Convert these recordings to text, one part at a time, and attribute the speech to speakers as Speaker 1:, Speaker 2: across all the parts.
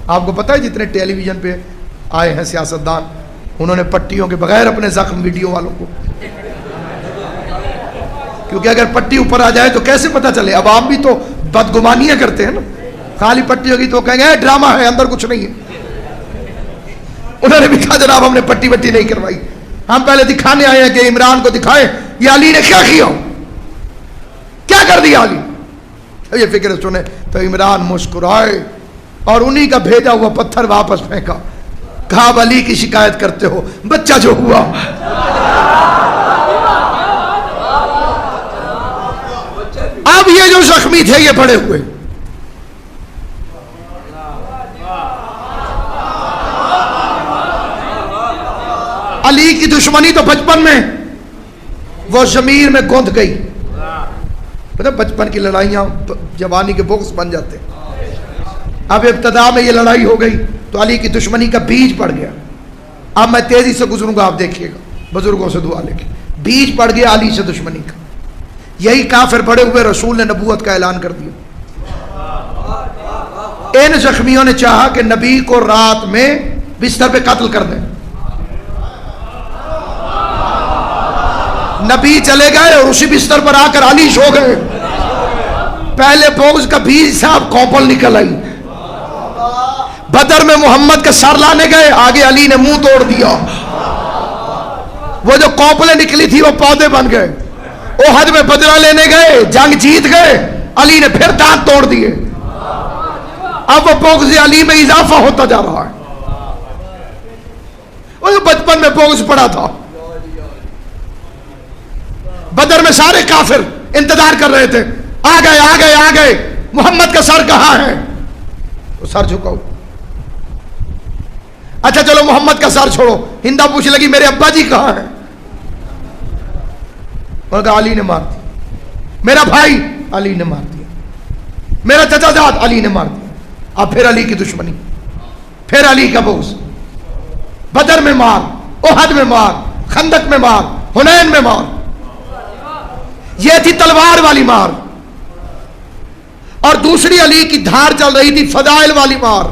Speaker 1: आपको पता है जितने टेलीविजन पे आए हैं सियासतदान, उन्होंने पट्टियों के बगैर अपने जख्म वीडियो वालों को, क्योंकि अगर पट्टी ऊपर आ जाए तो कैसे पता चले। अब आप भी तो बदगुमानियां करते हैं ना, खाली पट्टी होगी तो कहेंगे ड्रामा है, अंदर कुछ नहीं है। उन्होंने भी कहा जनाब हमने पट्टी वट्टी नहीं करवाई, हम पहले दिखाने आए हैं कि इमरान को दिखाएं ये अली ने क्या किया, क्या कर दिया अली। ये फिक्र सुने तो इमरान मुस्कुराए और उन्हीं का भेजा हुआ पत्थर वापस फेंका, कहा अली की शिकायत करते हो, बच्चा जो हुआ। अब ये जो जख्मी थे ये पड़े हुए, अली की दुश्मनी तो बचपन में वो जमीर में गूंथ गई। पता बचपन की लड़ाइयां जवानी के बोक्स बन जाते हैं। अब इब्तदा में ये लड़ाई हो गई तो अली की दुश्मनी का बीज पड़ गया। अब मैं तेजी से गुजरूंगा, आप देखिएगा, बुजुर्गों से दुआ लेके। बीज पड़ गया अली से दुश्मनी का। यही काफिर पड़े हुए रसूल ने नबूवत का ऐलान कर दिया। इन जख्मियों ने चाहा कि नबी को रात में बिस्तर पे कत्ल कर दें। नबी चले गए और उसी बिस्तर पर आकर अली सो गए। पहले बोझ का बीज साहब कौपल निकल आई। बदर में मोहम्मद का सर लाने गए, आगे अली ने मुंह तोड़ दिया। वो जो कौपलें निकली थी वो पौधे बन गए। ओहद में बदला लेने गए, जंग जीत गए, अली ने फिर दांत तोड़ दिए। अब वो बोझ अली में इजाफा होता जा रहा है। वो जो बचपन में बोझ पड़ा था, बदर में सारे काफिर इंतजार कर रहे थे, आ गए आ गए आ गए, मोहम्मद का सर कहां है? तो सर झुकाओ। अच्छा चलो मोहम्मद का सर छोड़ो। हिंदा पूछ लगी मेरे अब्बा जी कहां है? उन्होंने कहा अली ने मार दिया। मेरा भाई? अली ने मार दिया। मेरा चचाजाद? अली ने मार दिया। अब फिर अली की दुश्मनी, फिर अली का बोझ। बदर में मार, ओहद में मार, खंदक में मार, हुनैन में मार। यह थी तलवार वाली मार। और दूसरी अली की धार चल रही थी फदाइल वाली मार।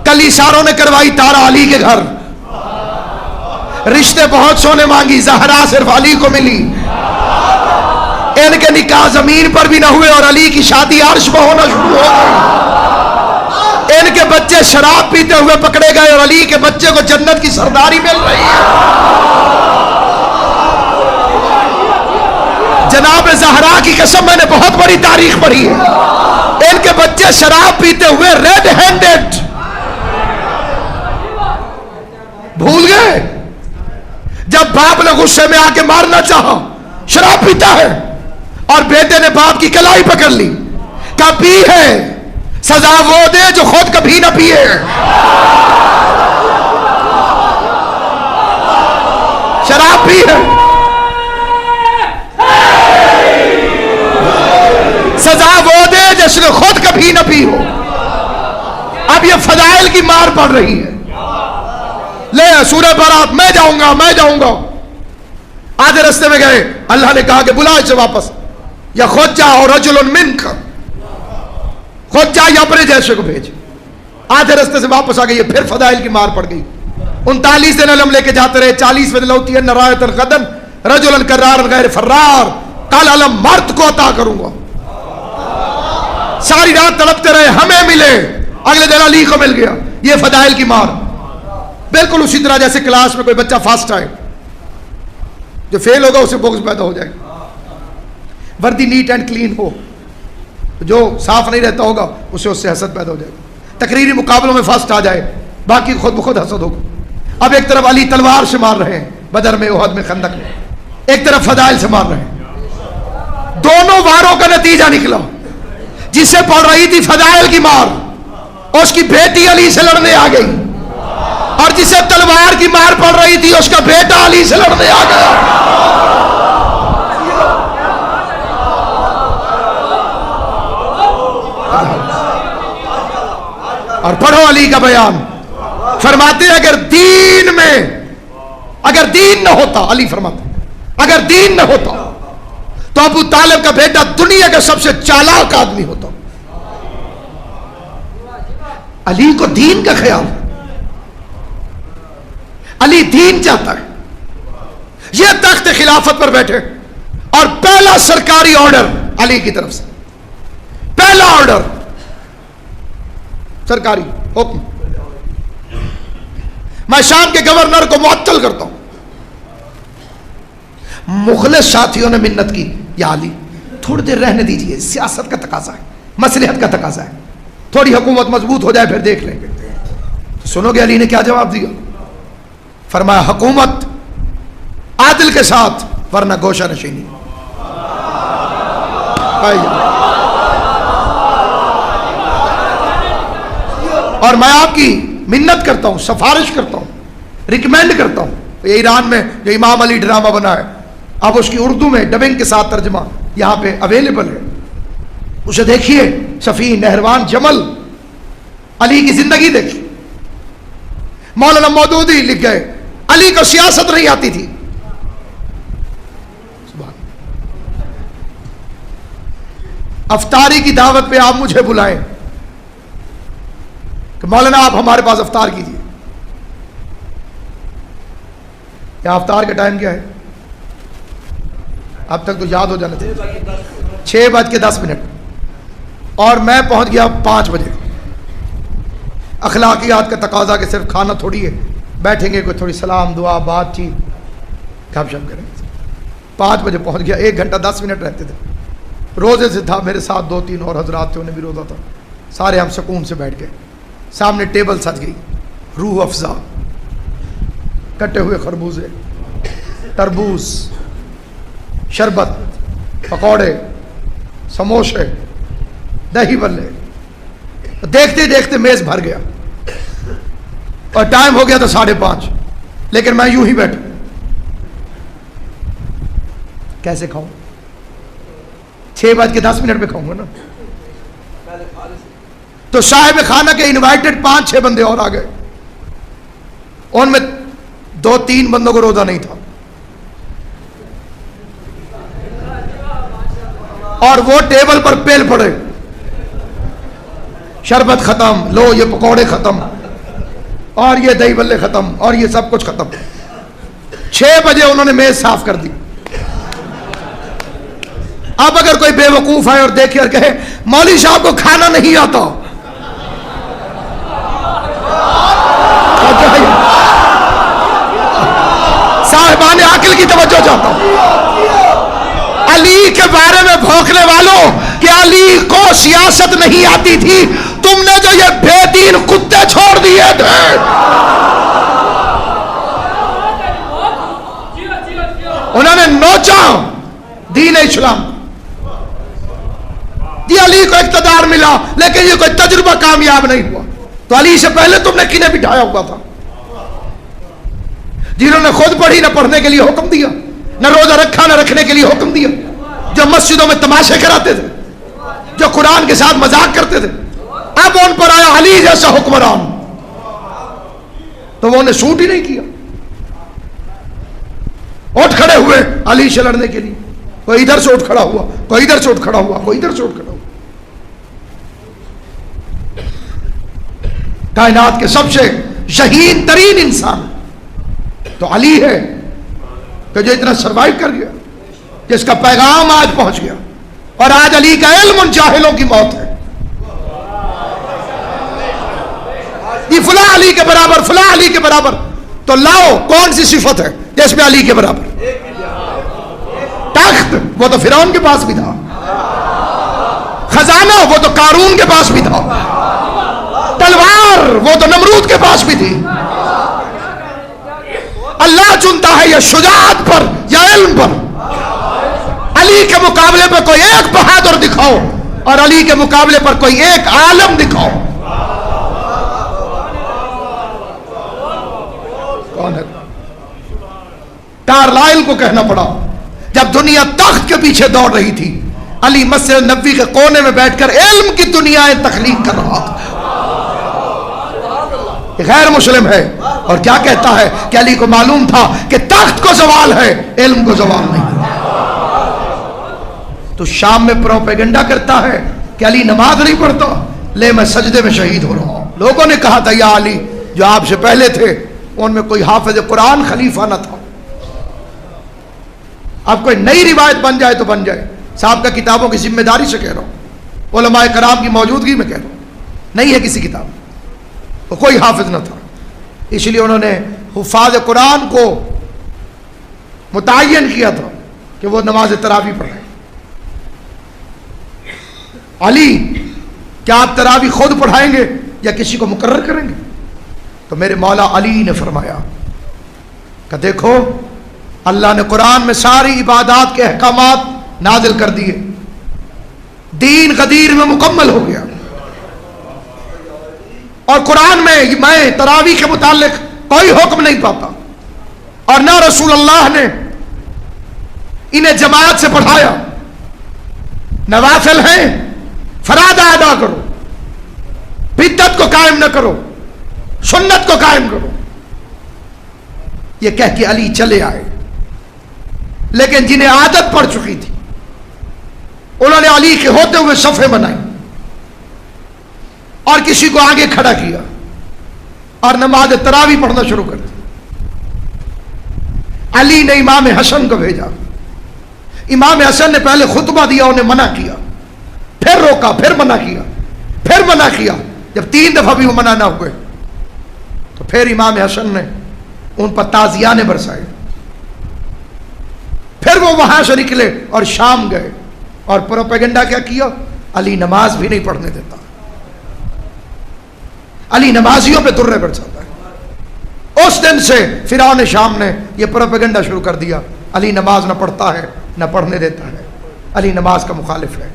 Speaker 1: कल इशारों ने करवाई तारा अली के घर। रिश्ते बहुत सोने मांगी, जहरा सिर्फ अली को मिली। इनके निकाह जमीन पर भी ना हुए और अली की शादी अर्श पर होना शुरू हो गई। इनके बच्चे शराब पीते हुए पकड़े गए और अली के बच्चे को जन्नत की सरदारी मिल रही है। जनाब ज़हरा की कसम, मैंने बहुत बड़ी तारीख पढ़ी है। इनके बच्चे शराब पीते हुए रेड हैंडेड, भूल गए जब बाप ने गुस्से में आके मारना चाहा, शराब पीता है और बेटे ने बाप की कलाई पकड़ ली, कहा पी है, सजा वो दे जो खुद कभी ना पिए। शराब पी है, सजा वो दे जिसने खुद कभी ना पी हो। अब ये फदाइल की मार पड़ रही है। ले सूरह बारात, मैं जाऊंगा मैं जाऊंगा। आधे रास्ते में गए, अल्लाह ने कहा कि बुला इसे वापस, या खुद जा और रजुलन मिनका, खुद जा या अपने जैसे को भेज। आधे रास्ते से वापस आ गई, फिर फदाइल की मार पड़ गई। 39 दिन अलम लेके जाते रहे। 40वें दिन लौती है नरायतन गदन रजुलन करार गैर फर्रार, कल अलम मर्द को अता करूंगा। सारी रात तड़पते रहे, हमें मिले। अगले दिन अली को मिल गया। ये फदाइल की मार। बिल्कुल उसी तरह जैसे क्लास में कोई बच्चा फर्स्ट आए, जो फेल होगा उसे बोझ पैदा हो जाएगा। वर्दी नीट एंड क्लीन हो, जो साफ नहीं रहता होगा उसे उससे हसद पैदा हो जाएगा। तकरीरी मुकाबलों में फर्स्ट आ जाए, बाकी खुद ब खुद हसद होगा। अब एक तरफ अली तलवार से मार रहे हैं बदर में, ओहद में, खंदक में, एक तरफ फदाइल से मार रहे हैं। दोनों वारों का नतीजा निकला। जिसे पड़ रही थी फदाइल की मार, उसकी बेटी अली से लड़ने आ गई, और जिसे तलवार की मार पड़ रही थी उसका बेटा अली से लड़ने आ गया। और पढ़ो अली का बयान, फरमाते हैं अगर दीन न होता, अली फरमाते अगर दीन न होता तो अबू तालिब का बेटा दुनिया का सबसे चालाक आदमी होता। अली को दीन का ख्याल, अली दीन चाहता है। यह तख्त खिलाफत पर बैठे और पहला सरकारी ऑर्डर अली की तरफ से, पहला ऑर्डर सरकारी हुक्म, मैं शाम के गवर्नर को मुअत्तल करता हूं। मुखलिस साथियों ने मिन्नत की, या अली थोड़ी देर रहने दीजिए, सियासत का तकाजा है, मसलहत का तकाजा है, थोड़ी हुकूमत मजबूत हो जाए फिर देख लेंगे। तो सुनोगे अली ने क्या जवाब दिया? फरमाया हुकूमत आदिल के साथ, वरना गोशा नशीनी। और मैं आपकी मिन्नत करता हूं, सिफारिश करता हूं, रिकमेंड करता हूं। ये ईरान में जो इमाम अली ड्रामा बना है, अब उसकी उर्दू में डबिंग के साथ तर्जमा यहां पे अवेलेबल है, उसे देखिए। शफी नहरवान जमल अली की जिंदगी देखी। मौलाना मौदूदी लिख गए, अली को सियासत नहीं आती थी। अफ्तारी की दावत पे आप मुझे बुलाएं कि मौलाना आप हमारे पास अफ्तार कीजिए। क्या अफ्तार का टाइम क्या है? अब तक तो याद हो जाना चाहिए। 6:10 और मैं पहुंच गया 5 बजे। अखलाकियात का तकाजा कि सिर्फ खाना थोड़ी है, बैठेंगे कोई थोड़ी सलाम दुआ बातचीत गपशप करेंगे। 5 बजे पहुंच गया, 1 घंटा 10 मिनट रहते थे। रोजे से था, मेरे साथ 2-3 और हजरात थे, उन्हें भी रोजा था। सारे हम सुकून से बैठ गए, सामने टेबल सज गई, रूह अफजा, कटे हुए खरबूजे, तरबूज, शरबत, पकौड़े, समोसे, दही बल्ले। देखते देखते मेज भर गया और टाइम हो गया था 5:30, लेकिन मैं यूं ही बैठा, कैसे खाऊं? 6:10 पे खाऊंगा ना। तो साहिब खाना के इनवाइटेड 5-6 बंदे और आ गए, उनमें 2-3 बंदों को रोजा नहीं था, और वो टेबल पर पेल पड़े, शरबत खत्म, लो ये पकौड़े खत्म, और ये दही बल्ले खत्म, और ये सब कुछ खत्म। 6 बजे उन्होंने मेज साफ कर दी। अब अगर कोई बेवकूफ है और देखे और कहे मौली साहब को खाना नहीं आता, साहिबान आकिल की तवज्जो चाहता हूं। अली के बारे में भौंकने वालों कि अली को सियासत नहीं आती थी, तुमने जो ये बेदीन कुत्ते छोड़ दिए थे, उन्होंने नोचा दीन इस्लाम। ये अली को इक़्तिदार मिला, लेकिन ये कोई तजुर्बा कामयाब नहीं हुआ। तो अली से पहले तुमने किन्हें बिठाया हुआ था, जिन्होंने खुद पढ़ी न पढ़ने के लिए हुक्म दिया, न रोजा रखा न रखने के लिए हुक्म दिया, जो मस्जिदों में तमाशे कराते थे, जो कुरान के साथ मजाक करते थे। अब उन पर आया अली जैसा हुक्मरान, तो वो उन्हें सूट ही नहीं किया। उठ खड़े हुए अली से लड़ने के लिए, कोई इधर से उठ खड़ा हुआ, कोई इधर से उठ खड़ा हुआ, कोई इधर से उठ खड़ा हुआ। कायनात के सबसे शहीन तरीन इंसान तो अली है, कि जो इतना सरवाइव कर गया, जिसका पैगाम आज पहुंच गया। और आज अली का इल्म उन जाहिलों की मौत है। ये फुला अली के बराबर, फुला अली के बराबर, तो लाओ कौन सी सिफत है जिसमें अली के बराबर? तख्त, वो तो फिरौन के पास भी था। खजाना, वो तो कारून के पास भी था। तलवार, वो तो नमरूद के पास भी थी। अल्लाह चुनता है या शुजाअत पर या इल्म पर। अली के मुकाबले पर कोई एक बहादुर दिखाओ, और अली के मुकाबले पर कोई एक आलम दिखाओ। कौन है? कार्लाइल को कहना पड़ा, जब दुनिया तख्त के पीछे दौड़ रही थी, अली मस्जिद नबवी के कोने में बैठकर इल्म की दुनियाएं तख्लीक कर रहा था। गैर मुस्लिम है और क्या कहता है कि अली को मालूम था कि तख्त को जवाल है, इल्म को जवाल नहीं। तो शाम में प्रोपेगेंडा करता है कि अली नमाज नहीं पढ़ता, ले मैं सजदे में शहीद हो रहा हूं। लोगों ने कहा था या अली, जो आपसे पहले थे उनमें कोई हाफिज कुरान खलीफा न था। अब कोई नई रिवायत बन जाए तो बन जाए, साहब का किताबों की जिम्मेदारी से कह रहा हूँ, उलमाए कराम की मौजूदगी में कह रहा हूँ, नहीं है किसी किताब, तो कोई हाफिज न था। इसलिए उन्होंने हुफ़ाज़ कुरान को मुतय्यन किया था कि वो नमाज तरावी पढ़े। अली, क्या आप तरावी खुद पढ़ाएंगे या किसी को मुकर्रर करेंगे? तो मेरे मौला अली ने फरमाया कि देखो, अल्लाह ने कुरान में सारी इबादत के अहकामात नाजिल कर दिए, दीन गदीर में मुकम्मल हो गया, और कुरान में मैं तरावी के मुतालिक कोई हुक्म नहीं पाता, और ना रसूल अल्लाह ने इन्हें जमात से पढ़ाया। नवाफिल हैं, फरादा अदा करो, बिद्दत को कायम न करो, सुन्नत को कायम करो। ये कह के अली चले आए, लेकिन जिन्हें आदत पड़ चुकी थी उन्होंने अली के होते हुए सफ़े बनाई और किसी को आगे खड़ा किया और नमाज तरावी पढ़ना शुरू कर दी। अली ने इमाम हसन को भेजा। इमाम हसन ने पहले खुतबा दिया, उन्हें मना किया, फिर रोका, फिर मना किया, फिर मना किया। जब 3 दफा भी वो मना ना हुए तो फिर इमाम हसन ने उन पर ताजियाने बरसाए। फिर वो वहां से निकले और शाम गए और प्रोपेगेंडा क्या किया? अली नमाज भी नहीं पढ़ने देता, अली नमाजियों पे तुर्रे बरसाता है। उस दिन से फिरौन शाम ने यह प्रोपेगेंडा शुरू कर दिया, अली नमाज ना पढ़ता है, ना पढ़ने देता है, अली नमाज का मुखालिफ है।